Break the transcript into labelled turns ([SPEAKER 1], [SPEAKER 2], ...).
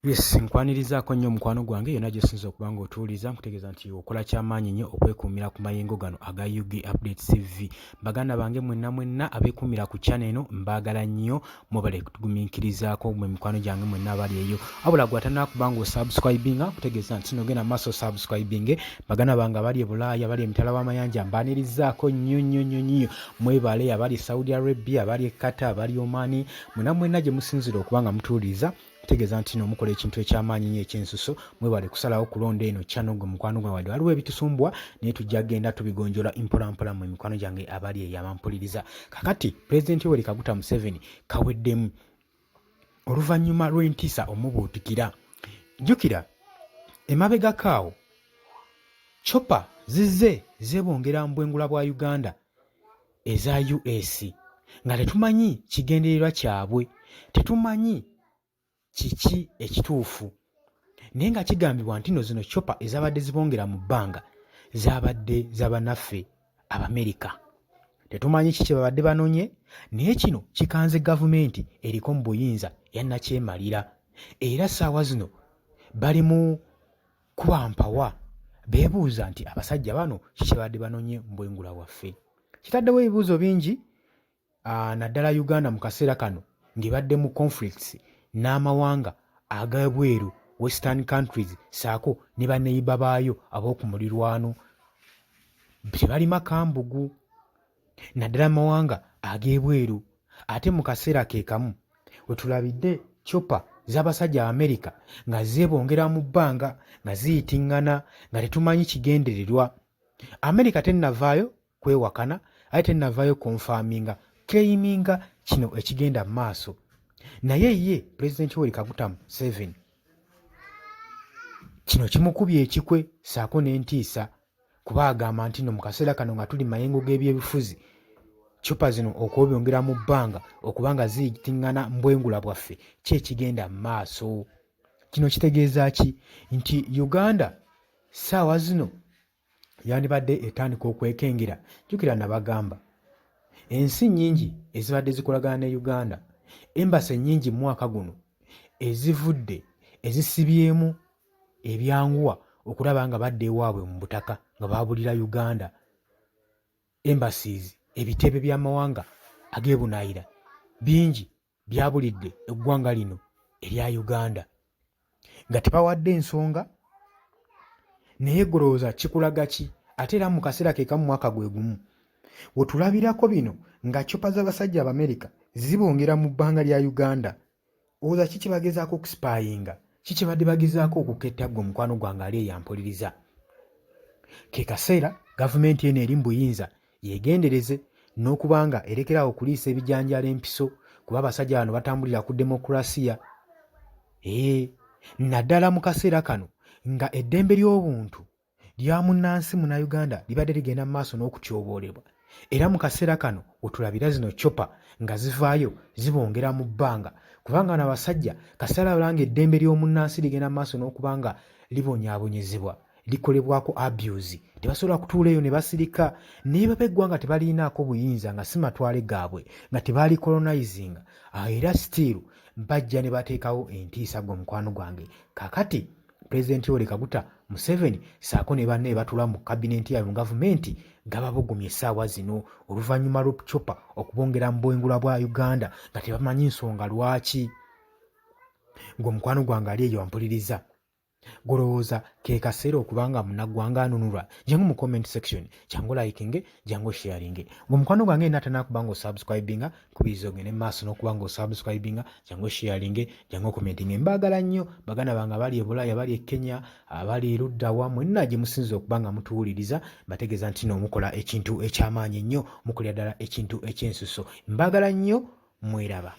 [SPEAKER 1] Yes, nkwanirizaako nnyo mukwano gwange yonna gy'osinza okuba ng'otuwuliza nkutegeeza nti okola kyamaanyi nnyo okwekuumira ku mayengo gano aga UG Updates TV. Baganda bange mwenna abeekuumira ku channel eno mbaagala nnyo mubale kutugumiikirizaako mwe mikwano gyange mwenna abali eyo. Wabula gwe atannakuba ng'osubscribinga kutegeeza nti nogenda maaso subscribing. Baganda bange abali e Bulaaya abali emitala w'amayanja mbaanirizaako nnyo mwebale abali Saudi Arabia abali e Qatar abali Oman mwenna gye musinzira okuba nga mutuwuliza tegeeza nti mukola ekintu ekyamaanyi nnyo ekyensuso mwebale kusalawo kulonda eno channel gwe mukwano gwa wadde waliwo ebitusumbwa naye tujja genda tubigonjola mpolampola mu mikwano gyange abali eyabampuliriza. Kakati President Yoweri Kaguta Museveni kaweddemu oluvannyuma lw'entiisa omubuutikira. Jjukira emabega kaawo chopper zizze zeebongera mu bwengula bwa Uganda eza US nga tetumanyi kigendererwa kyabwe, tetumanyi kiki ekituufu naye nga kigambibwa nti zino chopper ezabadde zibongera mu bbanga zabadde z'abannaffe Abamerika. Tetumanyi kiki babadde banonye naye kino kikanze gavumenti eriko mu buyinza yannakyemalira era ssaawa zino bali mu kubampawa beebuuza nti abasajja bano kiki babadde banonye mu bwengula bwaffe. Kitaddewo ebibuuzo bingi naddala Uganda mu kaseera kano ng'ebadde mu conflicts n'amawanga ag'ebweru western countries saako ne baneiba baayo ab'oku mulirwano tebali makambugu naddala amawanga ag'ebweru. Ate mu kaseera ke kamu we tulabidde chopper z'abasajja Amerika nga zeebongera mu bbanga nga ziyitiŋŋana nga tetumanyi kigendererwa. Amerika tennavaayo kwewakana ate tennavaayo konfaminga claiminga kino ekigenda mu maaso. Naye ye President Yoweri Kaguta Museveni kino kimukubye ekikwe saako n'entiisa kuba agamba nti no mu kaseera kano nga tuli mayengo g'ebyebifuzi chopper zino okwebongera mu bbanga okuba nga ziyitiŋŋana mu bwengula bwaffe ki ekigenda mu maaso. Kino kitegeeza ki? Nti Uganda ssaawa zino yandibadde etandika okwekengera. Jjukira nabagamba ensi nnyingi ezibadde zikolagana ne Uganda, embasi nnyingi mu mwaka guno ezivudde ezisibyemu ebyanguwa okulaba nga badda ewaabwe mu butaka nga baabulira Uganda. Embassies ebitebe by'amawanga ag'ebunaayira bingi byabulidde eggwanga lino erya Uganda nga tebawadde ensonga naye golowooza kikulaga ki? Ate era mu kaseera ke kamu mwaka gwe gumu we tulabirako bino nga chopper z'abasajja Abamerika zibongera mu bbanga lya Uganda. Olowooza ki bagezaako okusipayinga? Kiki badde bagezaako okuketta gwe mukwano gwange ali eyampuliriza? Ke kaseera gavumenti eno eri mu buyinza yeegendereze n'okuba nga erekerawo okuliisa ebijanjaalo empiso kuba abasajja bano batambulira ku demokulasiya. Naddala mu kaseera kano nga eddembe ly'obuntu lya munnansi Munnayuganda libadde ligenda mu maaso n'okutyoboolebwa. Era mu kaseera kano wetulabira zino chopper nga zivaayo zibongera mu bbanga kubanga n'abasajja kaseera balanga eddembe ly'omunnansi ligenda mu maaso n'okuba nga libonyaabonyezebwa likolebwako abuse tebasobola kutuula eyo ne basirika naye babeggwanga tebalinaako buyinza nga si matwale gaabwe nga tebaali colonizinga era still bajja ne bateekawo entiisa gwe mukwano gwange. Kakati President Yoweri Kaguta Museveni saako ne banne batula mu kabinenti yaabwe mu gavumenti gababugumye essaawa zino oluvannyuma lwa chopper okubongera mu bwengula bwa Uganda nga tebamanyi nsonga lwaki. Gwe mukwano gwange ali eyo wampuliriza golowooza ke kaseera okubanga munnaggwanga anunulwa? Jangu mu comment section jangu likinge jangu sharinge. Gwe mukwano gwange yenna atannakuba ng'osubscribinga kubiriza ogende mu maaso n'okuba ng'osubscribinga jangu sharinge jangu commentinge. Mbaagala nnyo baganda bange abali e Bulaaya abali e Kenya abali erudda wa mwenna gye musinza okuba nga mutuwuliriza mbategeeza nti mukola ekintu ekyamaanyi ennyo mukolera ddala ekintu ekyensuso. Mbaagala nnyo mweraba.